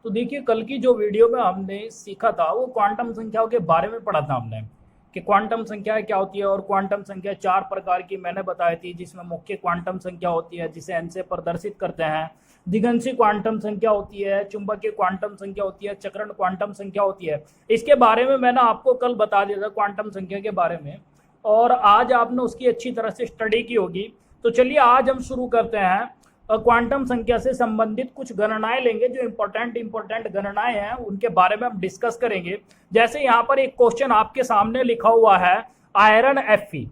तो देखिए कल की जो वीडियो में हमने सीखा था वो क्वांटम संख्याओं के बारे में पढ़ा था हमने कि क्वांटम संख्याएं क्या होती है। और क्वांटम संख्या चार प्रकार की मैंने बताई थी, जिसमें मुख्य क्वांटम संख्या होती है जिसे एन से प्रदर्शित करते हैं, दिगंशी क्वांटम संख्या होती है, चुंबकीय क्वांटम संख्या होती है, चक्रण क्वांटम संख्या होती है। इसके बारे में मैंने आपको कल बता दिया था क्वांटम संख्या के बारे में, और आज आपने उसकी अच्छी तरह से स्टडी की होगी। तो चलिए आज हम शुरू करते हैं। क्वांटम संख्या से संबंधित कुछ गणनाएं लेंगे, जो इंपॉर्टेंट गणनाएं हैं उनके बारे में हम डिस्कस करेंगे। जैसे यहाँ पर एक क्वेश्चन आपके सामने लिखा हुआ है, आयरन Fe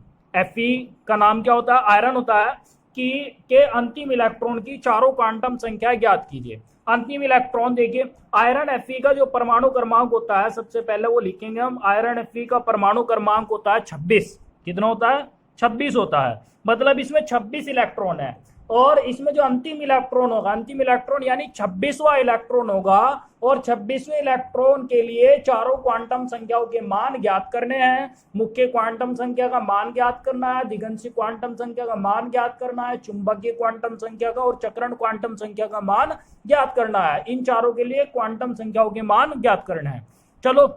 का नाम क्या होता है? आयरन होता है कि के अंतिम इलेक्ट्रॉन की चारों क्वांटम संख्या ज्ञात कीजिए। अंतिम इलेक्ट्रॉन देखिए, आयरन Fe का जो परमाणु क्रमांक होता है, सबसे पहले वो लिखेंगे हम। आयरन Fe का परमाणु क्रमांक होता है 26। कितना होता है? 26 होता है। मतलब इसमें 26 इलेक्ट्रॉन है। और इसमें जो अंतिम इलेक्ट्रॉन होगा, अंतिम इलेक्ट्रॉन यानी 26वां इलेक्ट्रॉन होगा, और 26वें इलेक्ट्रॉन के लिए चारों क्वांटम संख्याओं के मान ज्ञात करने हैं। मुख्य क्वांटम संख्या का मान ज्ञात करना है, दिगंशी क्वांटम संख्या का मान ज्ञात करना है, चुंबकीय क्वांटम संख्या का और चक्रण क्वांटम संख्या का मान ज्ञात करना है। इन चारों के लिए क्वांटम संख्याओं के मान ज्ञात करना है। चलो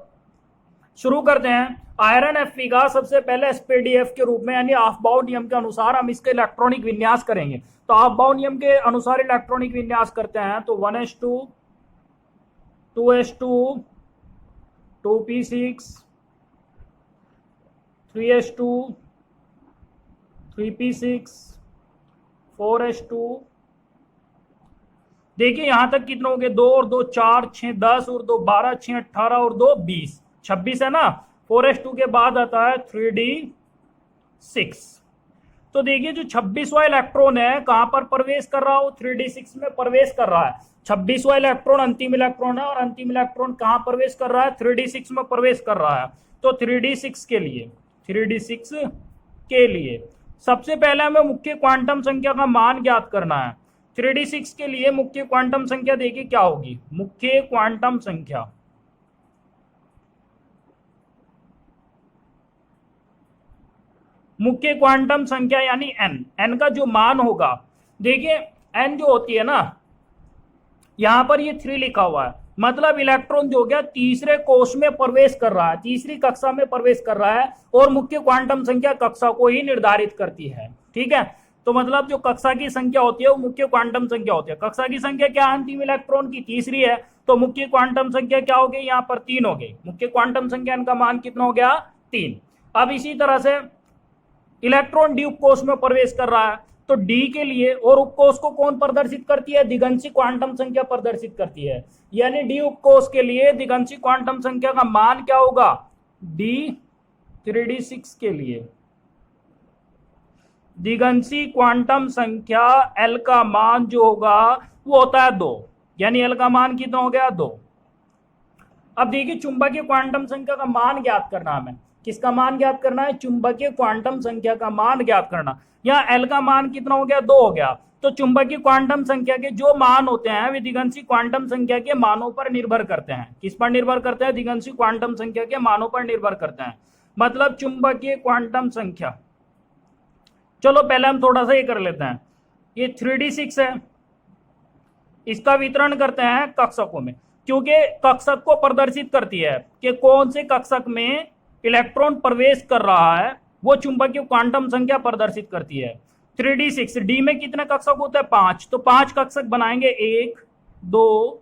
शुरू करते हैं। आयरन Fe का सबसे पहले SpDF के रूप में यानी ऑफ-बाउ नियम के अनुसार हम इसके इलेक्ट्रॉनिक विन्यास करेंगे। तो ऑफ-बाउ नियम के अनुसार इलेक्ट्रॉनिक विन्यास करते हैं तो 1s2 2s2 2p6 3s2 3p6 4s2। देखिए यहां तक कितना हो गए? 2 और 2 4, 6 10 और 2 12, 6 18 और 2 20, 26 है ना। 4s2 के बाद आता है 3d6। तो देखिए जो 26वां इलेक्ट्रॉन है कहां पर प्रवेश कर रहा हो? 3d6 में प्रवेश कर रहा है। 26वां इलेक्ट्रॉन अंतिम इलेक्ट्रॉन है, और अंतिम इलेक्ट्रॉन कहां प्रवेश कर रहा है? 3d6 में प्रवेश कर रहा है। तो 3d6 के लिए सबसे पहले हमें मुख्य क्वांटम संख्या का मान ज्ञात करना है। 3d6 के लिए मुख्य क्वांटम संख्या देखिए क्या होगी? मुख्य क्वांटम संख्या यानी n का जो मान होगा, देखिए n जो होती है ना, यहां पर ये 3 लिखा हुआ है। मतलब इलेक्ट्रॉन जो हो गया तीसरे कोष में प्रवेश कर रहा है, तीसरी कक्षा में प्रवेश कर रहा है, और मुख्य क्वांटम संख्या कक्षा को ही निर्धारित करती है। ठीक है, तो मतलब जो कक्षा की संख्या होती है वो मुख्य क्वांटम संख्या होती है। कक्षा की संख्या क्या? अंतिम इलेक्ट्रॉन की तीसरी है, तो मुख्य क्वांटम संख्या क्या हो गई? यहाँ पर 3 हो गई। मुख्य क्वांटम संख्या इनका मान कितना हो गया? 3। अब इसी तरह से इलेक्ट्रॉन डी उपकोष में प्रवेश कर रहा है, तो डी के लिए, और उपकोष को कौन प्रदर्शित करती है? दिगंशी क्वांटम संख्या प्रदर्शित करती है। यानी डी उपकोष के लिए दिगंशी क्वांटम संख्या का मान क्या होगा? डी 3d6 के लिए दिगंशी क्वांटम संख्या एल का मान जो होगा वो होता है 2। यानी एल का मान कितना हो गया? 2। अब देखिए चुंबकीय क्वांटम संख्या का मान ज्ञात करना हमें। किसका मान ज्ञात करना है? चुंबकीय क्वांटम संख्या का मान ज्ञात करना। यहाँ एल का मान कितना हो गया? 2 हो गया। तो चुंबकीय क्वांटम संख्या के जो मान होते हैं वे दिगंशी क्वांटम संख्या के मानों पर निर्भर करते हैं। किस पर निर्भर करते हैं? दिगंशी क्वांटम संख्या के मानों पर निर्भर करते हैं। मतलब चुंबकीय क्वांटम संख्या, चलो पहले हम थोड़ा सा ये कर लेते हैं। ये 3d6 है, इसका वितरण करते हैं कक्षकों में, क्योंकि कक्षक को प्रदर्शित करती है कि कौन से कक्षक में इलेक्ट्रॉन प्रवेश कर रहा है, वो चुंबकीय क्वांटम संख्या प्रदर्शित करती है। 3d6 डी में कितने कक्षक होते हैं? 5। तो 5 कक्षक बनाएंगे। 1 2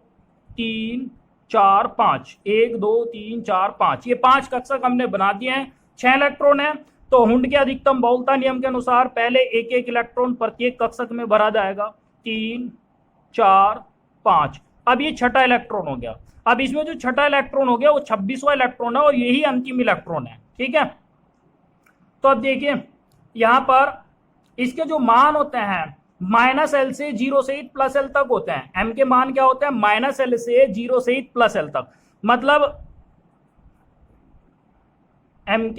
3 4 5, 1 2 3 4 5, ये 5 कक्षक हमने बना दिए हैं। 6 इलेक्ट्रॉन है, तो हुंड के अधिकतम बहुलता नियम के अनुसार पहले एक एक इलेक्ट्रॉन प्रत्येक कक्षक में भरा जाएगा। 3 4 5। अब ये छठा इलेक्ट्रॉन हो गया। अब इसमें जो छठा इलेक्ट्रॉन हो गया वो 26वां इलेक्ट्रॉन है, और यही अंतिम इलेक्ट्रॉन है। ठीक है, तो अब देखिए यहां पर इसके जो मान होते हैं -L से 0 से प्लस L तक होते हैं। m के मान क्या होते हैं? -L से 0 से प्लस L तक। मतलब m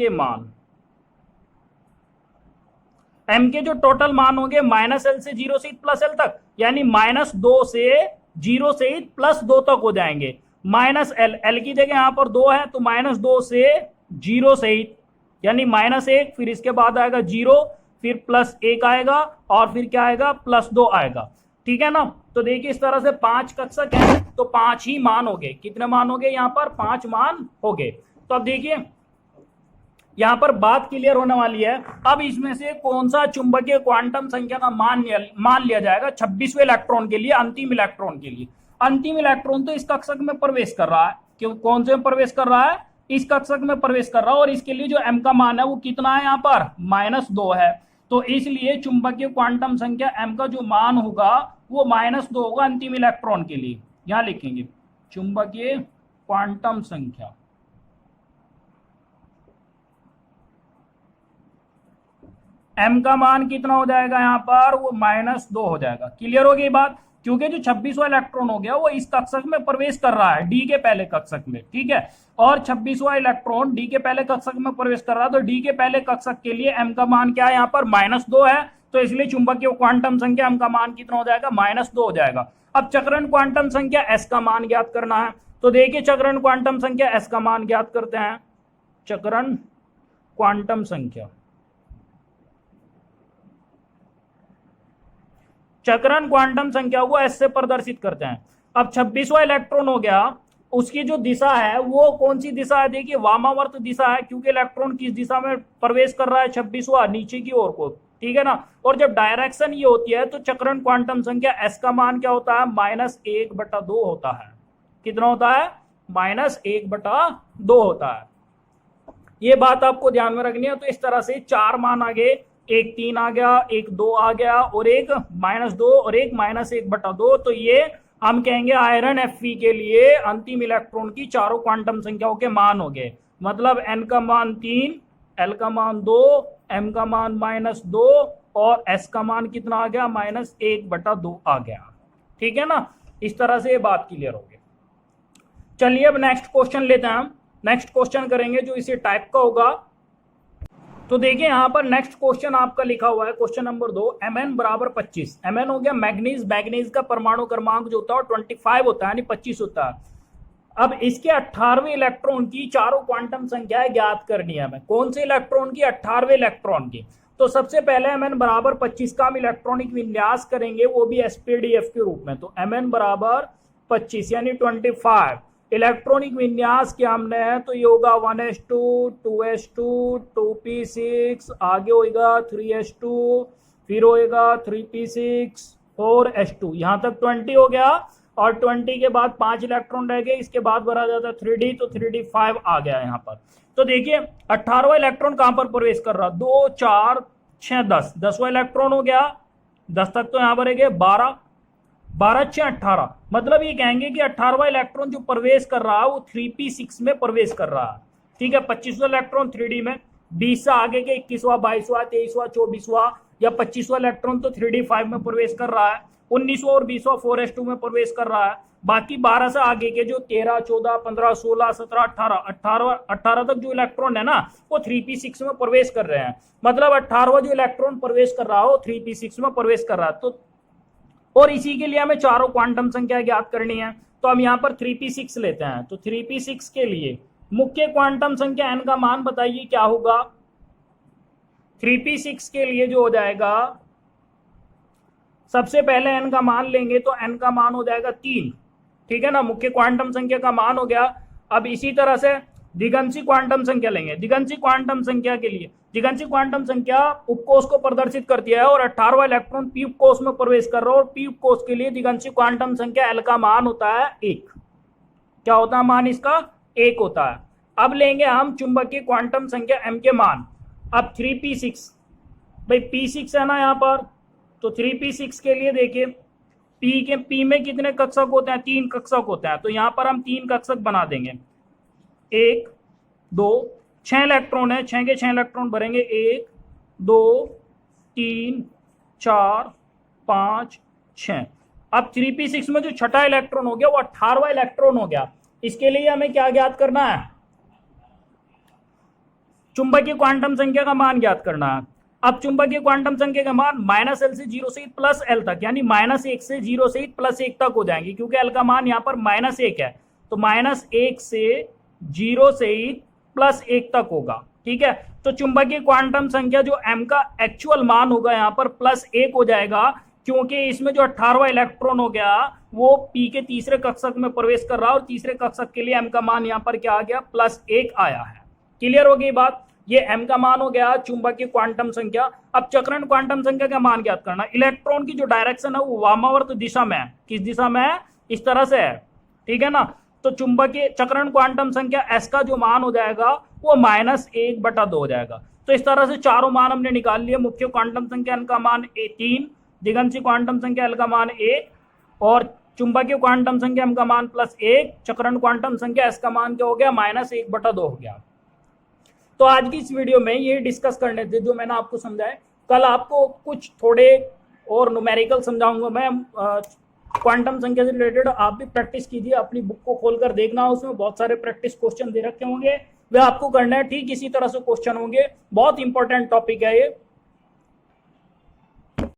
के जो टोटल मान होंगे -L से 0 से प्लस L तक, यानी -2 से 0 से प्लस 2 तक हो जाएंगे। -L की जगह यहां पर 2 है, तो -2 से 0 से यानी -1, फिर इसके बाद आएगा 0, फिर +1 आएगा, और फिर क्या आएगा? +2 आएगा। ठीक है ना। तो देखिए इस तरह से 5 कक्षक है तो 5 ही मान हो गए। कितने मान हो गए यहाँ पर? 5 मान हो गए। तो अब देखिए यहाँ पर बात क्लियर होने वाली है। अब इसमें से कौन सा चुंबकीय क्वांटम संख्या का मान लिया जाएगा 26वें इलेक्ट्रॉन के लिए, अंतिम इलेक्ट्रॉन के लिए। अंतिम इलेक्ट्रॉन तो इस कक्षक में प्रवेश कर रहा है। क्यों? कौन से में प्रवेश कर रहा है? इस कक्षक में प्रवेश कर रहा है। और इसके लिए जो m का मान है वो कितना है यहाँ पर? -2 है। तो इसलिए चुंबकीय क्वांटम संख्या m का जो मान होगा वो -2 होगा अंतिम इलेक्ट्रॉन के लिए। यहां लिखेंगे चुंबकीय क्वांटम संख्या m का मान कितना हो जाएगा यहाँ पर? वो -2 हो जाएगा। क्लियर हो गई बात? क्योंकि जो 26वां इलेक्ट्रॉन हो गया वो इस कक्षक में प्रवेश कर रहा है, डी के पहले कक्षक में, ठीक है। और 26वां इलेक्ट्रॉन डी के पहले कक्षक में प्रवेश कर रहा है, तो डी के पहले कक्षक के लिए m का मान क्या है यहाँ पर? -2 है। तो इसलिए चुंबकीय क्वांटम संख्या m का मान कितना हो जाएगा? -2 हो जाएगा। अब चक्रण क्वांटम संख्या s का मान ज्ञात करना है। तो देखिए चक्रण क्वांटम संख्या s का मान ज्ञात करते हैं। चक्रण क्वांटम संख्या, चक्रण क्वांटम संख्या वो एस से प्रदर्शित करते हैं। अब 26वां इलेक्ट्रॉन हो गया, उसकी जो दिशा है वो कौन सी दिशा है? देखिए वामावर्त दिशा है, क्योंकि इलेक्ट्रॉन किस दिशा में प्रवेश कर रहा है? 26वां, नीचे की ओर को, ठीक है ना। और जब डायरेक्शन ये होती है तो चक्रण क्वांटम संख्या एस का मान क्या होता है? -1/2 होता है। कितना होता है? -1/2 होता है। ये बात आपको ध्यान में रखनी है। तो इस तरह से 4 मान आ गए, एक 3 आ गया, एक 2 आ गया, और एक -2 और एक -1/2। तो ये हम कहेंगे आयरन Fe के लिए अंतिम इलेक्ट्रॉन की चारों क्वांटम संख्याओं के मान हो गए। मतलब n का मान 3, l का मान 2, m का मान -2 और s का मान कितना आ गया? -1/2 आ गया। ठीक है ना। इस तरह से ये बात क्लियर हो गई। चलिए अब नेक्स्ट क्वेश्चन लेते हैं हम। नेक्स्ट क्वेश्चन करेंगे जो इसी टाइप का होगा। तो देखिए यहाँ पर नेक्स्ट क्वेश्चन आपका लिखा हुआ है, क्वेश्चन नंबर 2, Mn बराबर 25। Mn हो गया मैग्नीज। मैग्नीज का परमाणु क्रमांक जो होता है 25 होता है, यानी 25 होता है। अब इसके 18वें इलेक्ट्रॉन की चारों क्वांटम संख्याएं ज्ञात करनी है हमें। कौन से इलेक्ट्रॉन की? 18वें इलेक्ट्रॉन की। तो सबसे पहले Mn बराबर 25 का हम इलेक्ट्रॉनिक विन्यास करेंगे, वो भी sp_df के रूप में। तो Mn बराबर 25 यानी 25 इलेक्ट्रॉनिक विन्यास क्या हमने है? तो ये होगा 1s2, 2s2, 2p6, आगे होगा 3s2, फिर होएगा 3p6, 4s2, यहां तक 20 हो गया। और 20 के बाद 5 इलेक्ट्रॉन रह गए, इसके बाद भरा जाता है 3d, तो 3d5 आ गया यहाँ पर। तो देखिए 18वां इलेक्ट्रॉन कहां पर प्रवेश कर रहा? 2, 4, 6, 10, 10वां इलेक्ट्रॉन हो गया, 10 तक तो यहाँ पर है 12, 12, 6, 18। मतलब ये कहेंगे कि 18वां इलेक्ट्रॉन जो प्रवेश कर रहा है वो 3p6 में प्रवेश कर रहा है। ठीक है। 25वां इलेक्ट्रॉन 3d में, 20 से आगे के 21वां, 22वां, 23वां, 24वां या 25वां इलेक्ट्रॉन तो 3d5 में प्रवेश कर रहा है। 19वां और 20वां 4s2 में प्रवेश कर रहा है। बाकी 12 से आगे के जो 13, 14, 15, 16, 17, 18 तक जो इलेक्ट्रॉन है ना वो 3p6 में प्रवेश कर रहे हैं। मतलब 18वां जो इलेक्ट्रॉन प्रवेश कर रहा हो 3p6 में प्रवेश कर रहा है। तो और इसी के लिए हमें चारों क्वांटम संख्या ज्ञात करनी है। तो हम यहाँ पर 3p6 लेते हैं। तो 3p6 के लिए मुख्य क्वांटम संख्या n का मान बताइए क्या होगा? 3p6 के लिए जो हो जाएगा, सबसे पहले n का मान लेंगे तो n का मान हो जाएगा 3। ठीक है ना। मुख्य क्वांटम संख्या का मान हो गया। अब इसी तरह से दिगंशी क्वांटम संख्या लेंगे। दिगंशी क्वांटम संख्या के लिए, दिगंशी क्वांटम संख्या उपकोष को प्रदर्शित करती है और 18वां इलेक्ट्रॉन पी उपकोष में प्रवेश कर रहा है। और पी उपकोष के लिए दिगंशी क्वांटम संख्या L का मान होता है 1। क्या होता है मान इसका? 1 होता है। अब लेंगे हम चुंबकीय क्वांटम संख्या m के मान। अब 3p6, भाई p6 है ना यहाँ पर, तो 3p6 के लिए देखिए p में कितने कक्षक होते हैं? 3 कक्षक होते हैं। तो यहाँ पर हम 3 कक्षक बना देंगे। 1, 2, 6 इलेक्ट्रॉन है, 6 के 6 इलेक्ट्रॉन भरेंगे। 1, 2, 3, 4, 5, 6। अब 3p6 में जो छठा इलेक्ट्रॉन हो गया वो 18वां इलेक्ट्रॉन हो गया। इसके लिए हमें क्या ज्ञात करना है? चुंबकीय क्वांटम संख्या का मान ज्ञात करना है। अब चुंबकीय क्वांटम संख्या का मान -l से 0 से प्लस l तक, यानी -1 से 0 से +1 तक हो जाएंगे, क्योंकि l का मान यहाँ पर -1 है। तो -1 से 0 से +1 तक होगा। ठीक है। तो चुंबकीय क्वांटम संख्या जो m का एक्चुअल मान होगा यहाँ पर +1 हो जाएगा, क्योंकि इसमें जो 18वां इलेक्ट्रॉन हो गया वो पी के तीसरे कक्षक में प्रवेश कर रहा है और तीसरे कक्षक के लिए एम का मान यहाँ पर क्या आ गया +1 आया है। क्लियर हो गई बात। ये एम का मान हो गया चुंबकीय क्वांटम संख्या। अब चक्रण क्वांटम संख्या का मान ज्ञात करना। इलेक्ट्रॉन की जो डायरेक्शन है वो वामावर्त दिशा में है। किस दिशा में है? इस तरह से है, ठीक है ना। तो चुंबकीय चक्रण क्वांटम संख्या एस का जो मान हो जाएगा वो -1/2 हो जाएगा। तो इस तरह से चारों मान हमने निकाल लिए। मुख्य क्वांटम संख्या एन का मान 3, दिगंशी क्वांटम संख्या एल का मान 1 और चुंबकीय क्वांटम संख्या एम का मान +1, चक्रण क्वांटम संख्या एस का मान क्या हो गया -1/2 हो गया। तो आज की इस वीडियो में ये डिस्कस करने थे जो मैंने आपको समझाया। कल आपको कुछ थोड़े और न्यूमेरिकल समझाऊंगा मैं क्वांटम संख्या से रिलेटेड। आप भी प्रैक्टिस कीजिए, अपनी बुक को खोलकर देखना, उसमें बहुत सारे प्रैक्टिस क्वेश्चन दे रखे होंगे, वे आपको करना है। ठीक इसी तरह से क्वेश्चन होंगे। बहुत इंपॉर्टेंट टॉपिक है ये।